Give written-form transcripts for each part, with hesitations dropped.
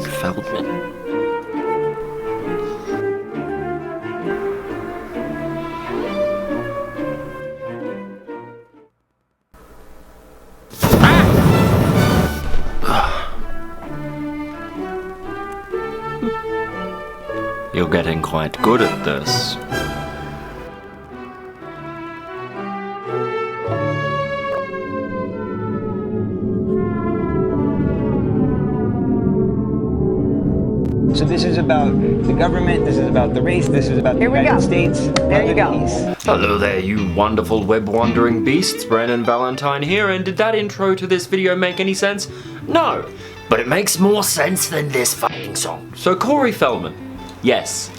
fucking Feldman. You're getting quite good at this. So this is about the government, this is about the race, this is about the United States. There you go. Hello there, you wonderful web-wandering beasts. Brandon Valentine here, and did that intro to this video make any sense? No, but it makes more sense than this fucking song. So Corey Feldman, yes,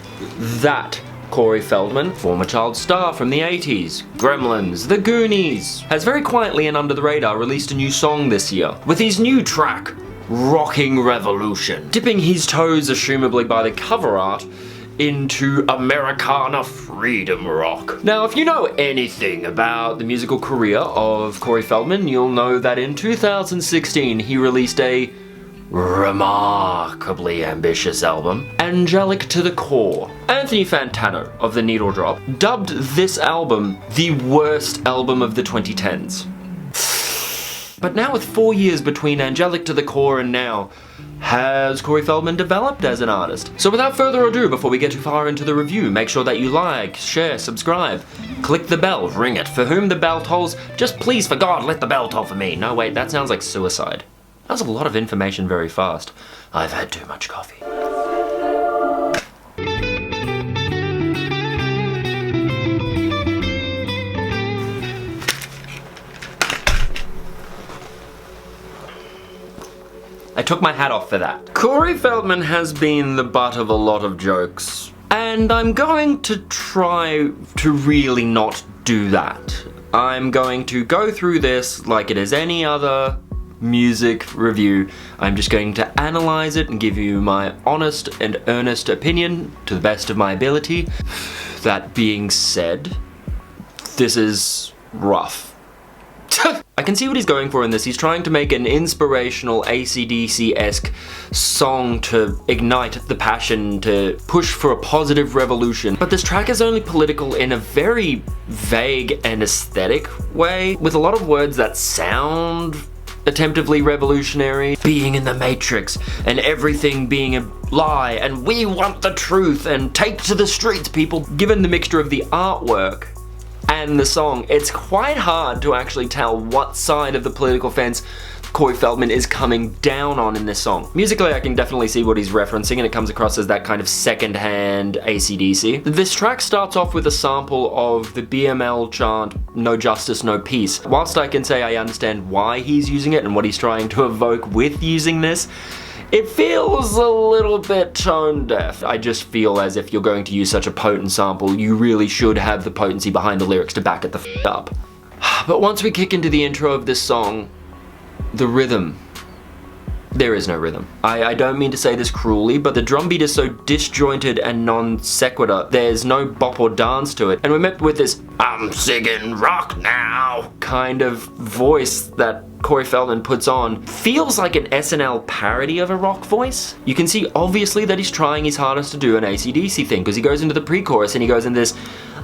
that Corey Feldman, former child star from the 80s, Gremlins, The Goonies, has very quietly and under the radar released a new song this year with his new track, Rocking Revolution, dipping his toes, assumably by the cover art, into Americana freedom rock. Now, if you know anything about the musical career of Corey Feldman, you'll know that in 2016 he released a remarkably ambitious album, Angelic to the Core. Anthony Fantano of The Needle Drop dubbed this album the worst album of the 2010s. But now with 4 years between Angelic to the Core and now, has Corey Feldman developed as an artist? So without further ado, before we get too far into the review, make sure that you like, share, subscribe, click the bell, ring it. For whom the bell tolls, just please for God let the bell toll for me. No wait, that sounds like suicide. That's a lot of information very fast. I've had too much coffee. I took my hat off for that. Corey Feldman has been the butt of a lot of jokes, and I'm going to try to really not do that. I'm going to go through this like it is any other music review. I'm just going to analyze it and give you my honest and earnest opinion to the best of my ability. That being said, this is rough. I can see what he's going for in this. He's trying to make an inspirational AC/DC-esque song to ignite the passion, to push for a positive revolution. But this track is only political in a very vague and aesthetic way, with a lot of words that sound attemptively revolutionary. Being in the Matrix, and everything being a lie, and we want the truth, and take to the streets, people. Given the mixture of the artwork and the song, it's quite hard to actually tell what side of the political fence Corey Feldman is coming down on in this song. Musically, I can definitely see what he's referencing, and it comes across as that kind of second-hand AC/DC. This track starts off with a sample of the BML chant, "No Justice, No Peace." Whilst I can say I understand why he's using it and what he's trying to evoke with using this, it feels a little bit tone deaf. I just feel as if you're going to use such a potent sample, you really should have the potency behind the lyrics to back it the f up. But once we kick into the intro of this song, the rhythm. There is no rhythm. I don't mean to say this cruelly, but the drum beat is so disjointed and non sequitur. There's no bop or dance to it. And we're met with this, "I'm singing rock now" kind of voice that Corey Feldman puts on. Feels like an SNL parody of a rock voice. You can see obviously that he's trying his hardest to do an AC/DC thing, because he goes into the pre-chorus and he goes in this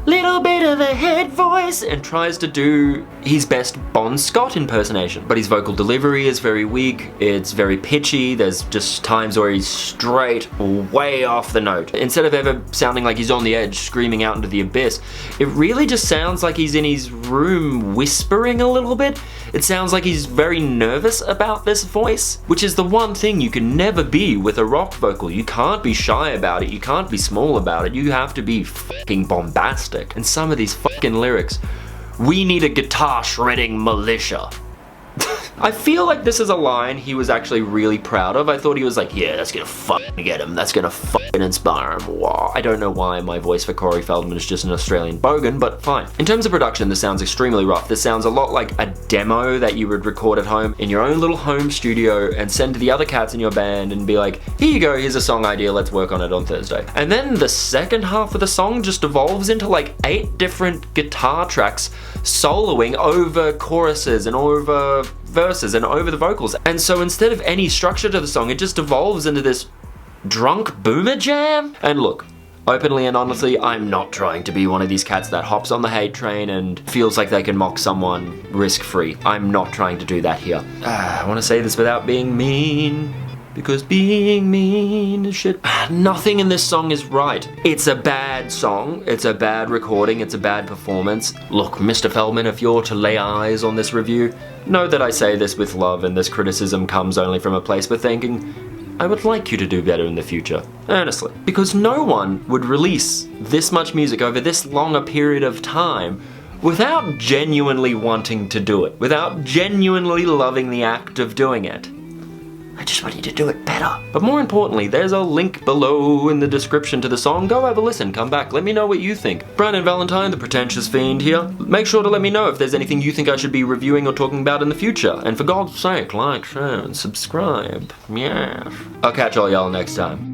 little bit of a head voice and tries to do his best Bon Scott impersonation. But his vocal delivery is very weak, it's very pitchy, there's just times where he's straight way off the note. Instead of ever sounding like he's on the edge, screaming out into the abyss, it really just sounds like he's in his room whispering a little bit. It sounds like he's very nervous about this voice, which is the one thing you can never be with a rock vocal. You can't be shy about it, you can't be small about it, you have to be fucking bombastic. And some of these fucking lyrics, "We need a guitar shredding militia." I feel like this is a line he was actually really proud of. I thought he was like, yeah, that's gonna fucking get him. That's gonna fucking inspire him. Wow. I don't know why my voice for Corey Feldman is just an Australian bogan, but fine. In terms of production, this sounds extremely rough. This sounds a lot like a demo that you would record at home in your own little home studio and send to the other cats in your band and be like, here you go, here's a song idea, let's work on it on Thursday. And then the second half of the song just evolves into like 8 different guitar tracks soloing over choruses and over verses and over the vocals. And so instead of any structure to the song, it just evolves into this drunk boomer jam. And look, openly and honestly, I'm not trying to be one of these cats that hops on the hate train and feels like they can mock someone risk-free. I'm not trying to do that here. I want to say this without being mean, because being mean is shit. Nothing in this song is right. It's a bad song, it's a bad recording, it's a bad performance. Look, Mr. Feldman, if you're to lay eyes on this review, know that I say this with love and this criticism comes only from a place for thinking I would like you to do better in the future. Honestly. Because no one would release this much music over this long a period of time without genuinely wanting to do it, without genuinely loving the act of doing it. I just want you to do it better. But more importantly, there's a link below in the description to the song. Go have a listen, come back, let me know what you think. Brandon Valentine, the pretentious fiend here. Make sure to let me know if there's anything you think I should be reviewing or talking about in the future. And for God's sake, like, share, and subscribe. Yeah. I'll catch all y'all next time.